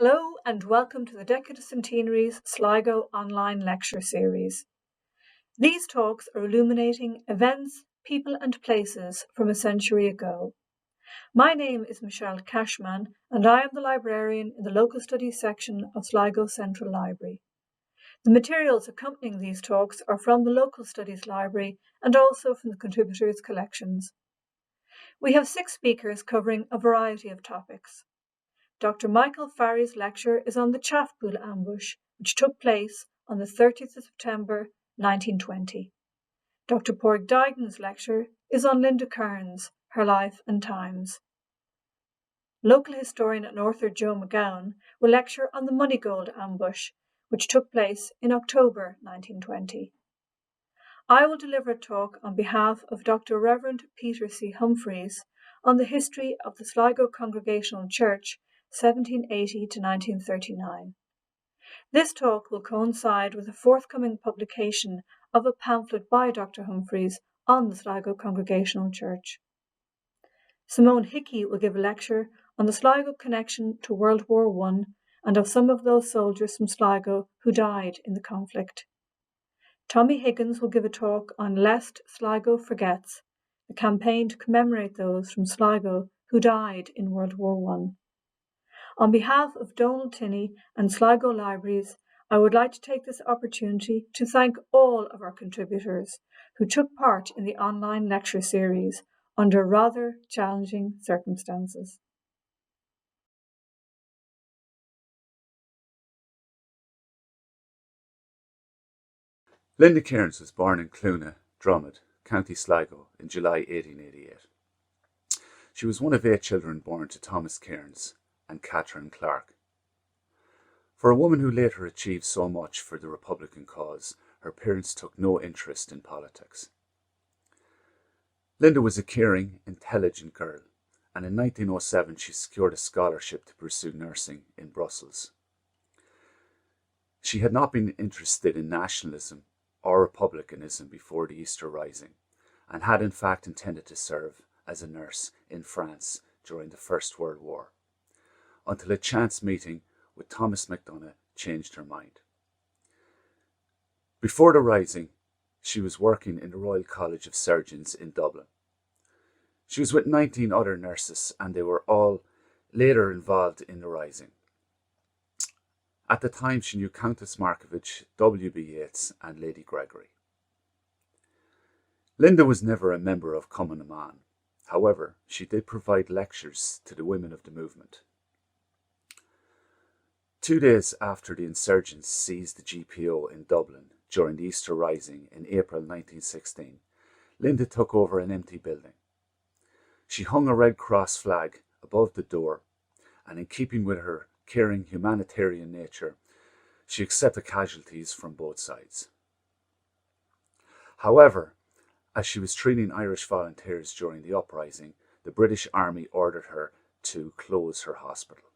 Hello and welcome to the Decade of Centenaries Sligo online lecture series. These talks are illuminating events, people and places from a century ago. My name is Michelle Cashman and I am the librarian in the Local Studies section of Sligo Central Library. The materials accompanying these talks are from the Local Studies Library and also from the contributors' collections. We have 6 speakers covering a variety of topics. Dr. Michael Farry's lecture is on the Chaffpool ambush, which took place on the 30th of September 1920. Dr. Pádraig Duignan's lecture is on Linda Kearns, her life and times. Local historian and author Joe McGowan will lecture on the Monegold ambush, which took place in October 1920. I will deliver a talk on behalf of Dr. Reverend Peter C. Humphreys on the history of the Sligo Congregational Church 1780 to 1939. This talk will coincide with the forthcoming publication of a pamphlet by Dr. Humphreys on the Sligo Congregational Church. Simone Hickey will give a lecture on the Sligo connection to World War I and of some of those soldiers from Sligo who died in the conflict. Tommy Higgins will give a talk on Lest Sligo Forgets, a campaign to commemorate those from Sligo who died in World War I. On behalf of Donald Tinney and Sligo Libraries, I would like to take this opportunity to thank all of our contributors who took part in the online lecture series under rather challenging circumstances. Linda Kearns was born in Clúna, Dromard, County Sligo, in July 1888. She was one of 8 children born to Thomas Kearns and Catherine Clark. For a woman who later achieved so much for the Republican cause, her parents took no interest in politics. Linda was a caring, intelligent girl, and in 1907 she secured a scholarship to pursue nursing in Brussels. She had not been interested in nationalism or republicanism before the Easter Rising, and had in fact intended to serve as a nurse in France during the First World War, until a chance meeting with Thomas MacDonagh changed her mind. Before the Rising, she was working in the Royal College of Surgeons in Dublin. She was with 19 other nurses, and they were all later involved in the Rising. At the time, she knew Countess Markievicz, W.B. Yeats, and Lady Gregory. Linda was never a member of Cumann na mBan. However, she did provide lectures to the women of the movement. 2 days after the insurgents seized the GPO in Dublin during the Easter Rising in April 1916, Linda took over an empty building. She hung a Red Cross flag above the door, and in keeping with her caring humanitarian nature, she accepted casualties from both sides. However, as she was treating Irish volunteers during the uprising, the British Army ordered her to close her hospital.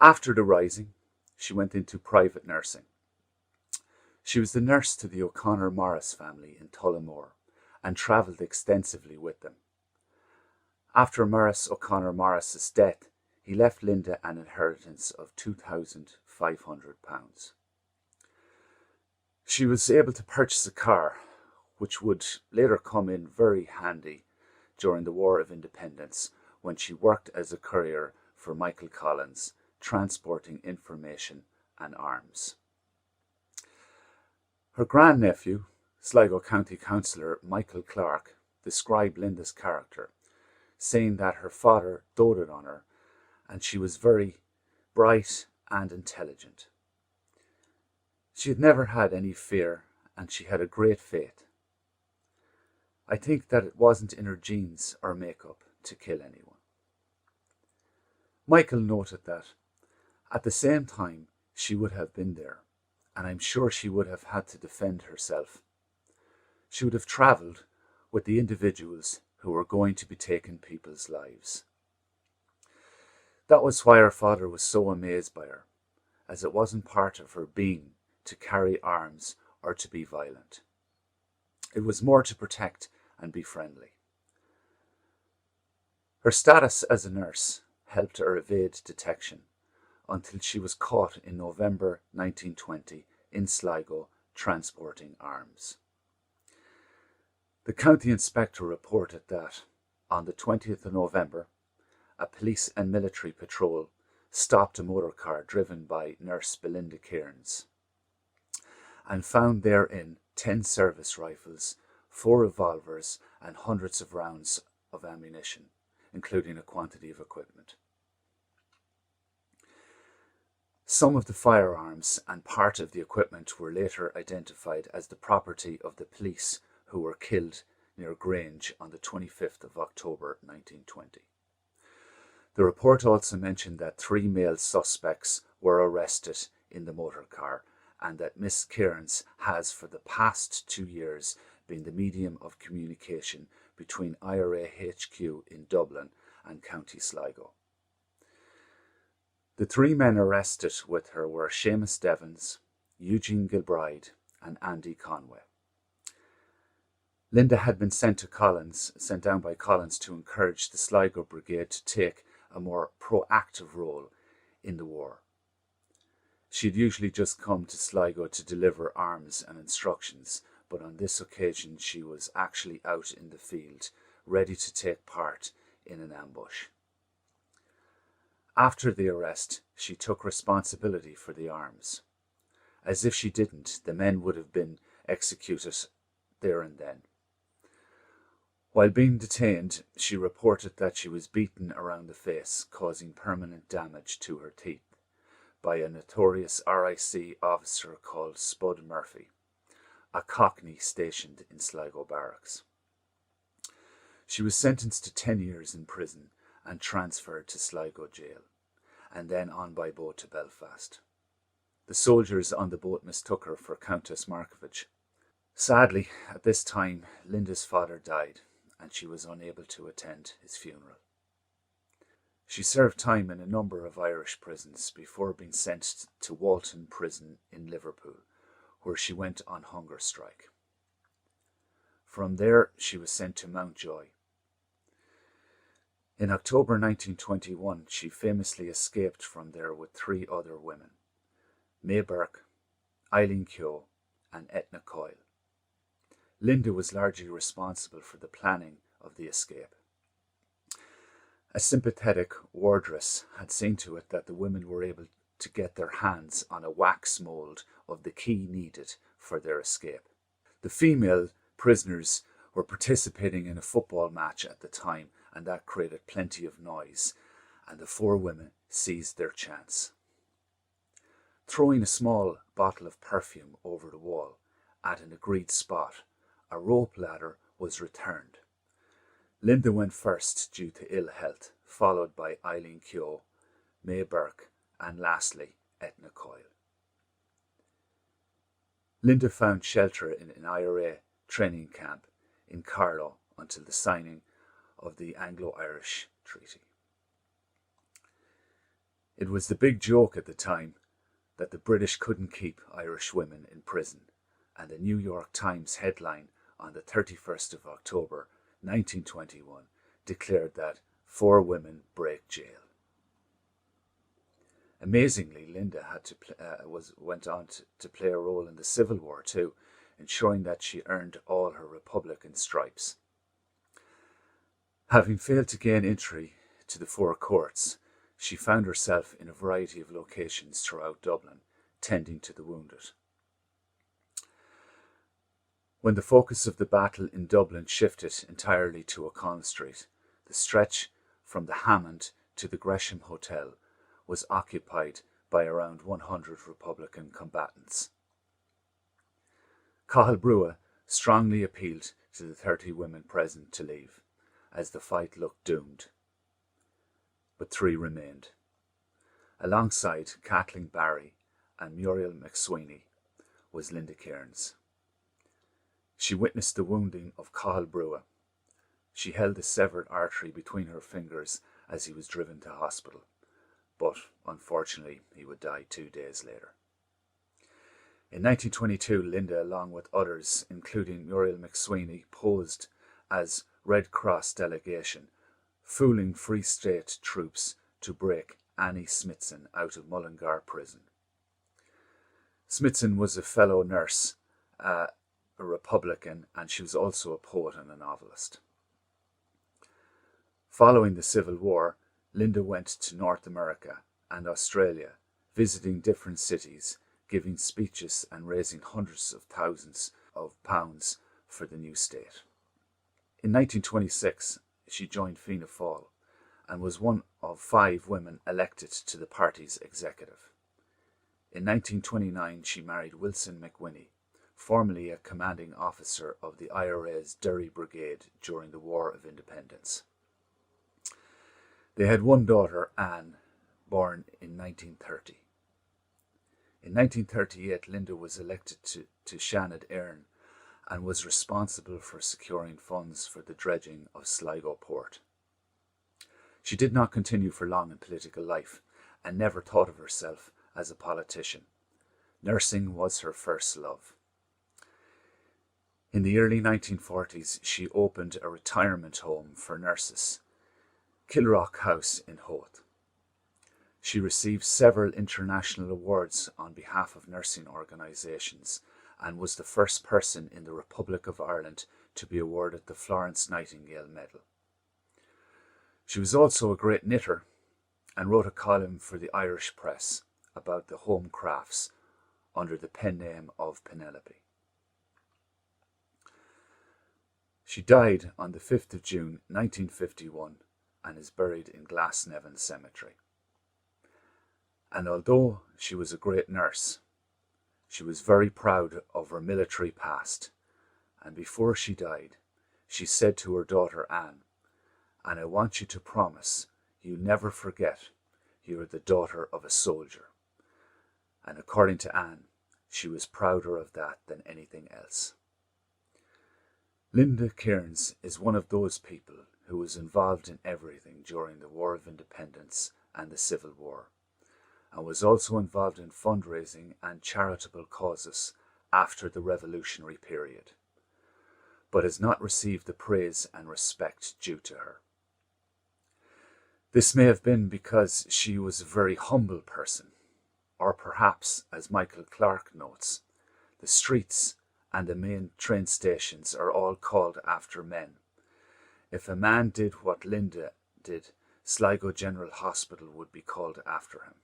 After the Rising, she went into private nursing. She was the nurse to the O'Connor-Morris family in Tullamore and travelled extensively with them. After Morris O'Connor-Morris's death, he left Linda an inheritance of £2,500. She was able to purchase a car, which would later come in very handy during the War of Independence when she worked as a courier for Michael Collins, transporting information and arms. Her grandnephew, Sligo County Councillor Michael Clark, described Linda's character, saying that her father doted on her and she was very bright and intelligent. She had never had any fear and she had a great faith. I think that it wasn't in her genes or makeup to kill anyone. Michael noted that at the same time she would have been there, and I'm sure she would have had to defend herself. She would have travelled with the individuals who were going to be taking people's lives. That was why her father was so amazed by her, as it wasn't part of her being to carry arms or to be violent. It was more to protect and be friendly. Her status as a nurse helped her evade detection, until she was caught in November 1920 in Sligo transporting arms. The county inspector reported that on the 20th of November, a police and military patrol stopped a motor car driven by nurse Linda Kearns and found therein 10 service rifles, 4 revolvers and hundreds of rounds of ammunition, including a quantity of equipment. Some of the firearms and part of the equipment were later identified as the property of the police who were killed near Grange on the 25th of October 1920. The report also mentioned that 3 male suspects were arrested in the motor car and that Miss Kearns has for the past 2 years been the medium of communication between IRA HQ in Dublin and County Sligo. The 3 men arrested with her were Seamus Devons, Eugene Gilbride and Andy Conway. Linda had been sent down by Collins to encourage the Sligo Brigade to take a more proactive role in the war. She'd usually just come to Sligo to deliver arms and instructions, but on this occasion she was actually out in the field, ready to take part in an ambush. After the arrest, she took responsibility for the arms. As if she didn't, the men would have been executed there and then. While being detained, she reported that she was beaten around the face, causing permanent damage to her teeth, by a notorious RIC officer called Spud Murphy, a Cockney stationed in Sligo Barracks. She was sentenced to 10 years in prison and transferred to Sligo jail, and then on by boat to Belfast. The soldiers on the boat mistook her for Countess Markovich. Sadly, at this time, Linda's father died, and she was unable to attend his funeral. She served time in a number of Irish prisons before being sent to Walton Prison in Liverpool, where she went on hunger strike. From there, she was sent to Mountjoy. In October 1921, she famously escaped from there with 3 other women, May Burke, Eileen Keogh, and Etna Coyle. Linda was largely responsible for the planning of the escape. A sympathetic wardress had seen to it that the women were able to get their hands on a wax mould of the key needed for their escape. The female prisoners were participating in a football match at the time, and that created plenty of noise, and the 4 women seized their chance. Throwing a small bottle of perfume over the wall at an agreed spot, a rope ladder was returned. Linda went first due to ill health, followed by Eileen Keogh, May Burke, and lastly Etna Coyle. Linda found shelter in an IRA training camp in Carlow until the signing of the Anglo-Irish Treaty. It was the big joke at the time that the British couldn't keep Irish women in prison, and the New York Times headline on the 31st of October 1921 declared that 4 women break jail. Amazingly, Linda went on to play a role in the Civil War too, ensuring that she earned all her Republican stripes. Having failed to gain entry to the 4 courts, she found herself in a variety of locations throughout Dublin, tending to the wounded. When the focus of the battle in Dublin shifted entirely to O'Connell Street, the stretch from the Hammond to the Gresham Hotel was occupied by around 100 Republican combatants. Cathal Brugha strongly appealed to the 30 women present to leave, as the fight looked doomed. But 3 remained. Alongside Kathleen Barry and Muriel McSweeney was Linda Kearns. She witnessed the wounding of Cathal Brugha. She held the severed artery between her fingers as he was driven to hospital, but unfortunately he would die 2 days later. In 1922, Linda, along with others, including Muriel McSweeney, posed as Red Cross delegation, fooling Free State troops to break Annie Smithson out of Mullingar Prison. Smithson was a fellow nurse, a Republican, and she was also a poet and a novelist. Following the Civil War, Linda went to North America and Australia, visiting different cities, giving speeches and raising hundreds of thousands of pounds for the new state. In 1926, she joined Fianna Fáil and was one of 5 women elected to the party's executive. In 1929, she married Wilson McWhinney, formerly a commanding officer of the IRA's Derry Brigade during the War of Independence. They had one daughter, Anne, born in 1930. In 1938, Linda was elected to Seanad Éireann and was responsible for securing funds for the dredging of Sligo port. She did not continue for long in political life and never thought of herself as a politician. Nursing was her first love. In the early 1940s, she opened a retirement home for nurses, Kilrock House in Howth. She received several international awards on behalf of nursing organisations and was the first person in the Republic of Ireland to be awarded the Florence Nightingale Medal. She was also a great knitter and wrote a column for the Irish press about the home crafts under the pen name of Penelope. She died on the 5th of June 1951 and is buried in Glasnevin Cemetery. And although she was a great nurse, she was very proud of her military past, and before she died, she said to her daughter Anne, "And I want you to promise you never forget you are the daughter of a soldier." And according to Anne, she was prouder of that than anything else. Linda Kearns is one of those people who was involved in everything during the War of Independence and the Civil War, and was also involved in fundraising and charitable causes after the revolutionary period, but has not received the praise and respect due to her. This may have been because she was a very humble person, or perhaps, as Michael Clark notes, the streets and the main train stations are all called after men. If a man did what Linda did, Sligo General Hospital would be called after him.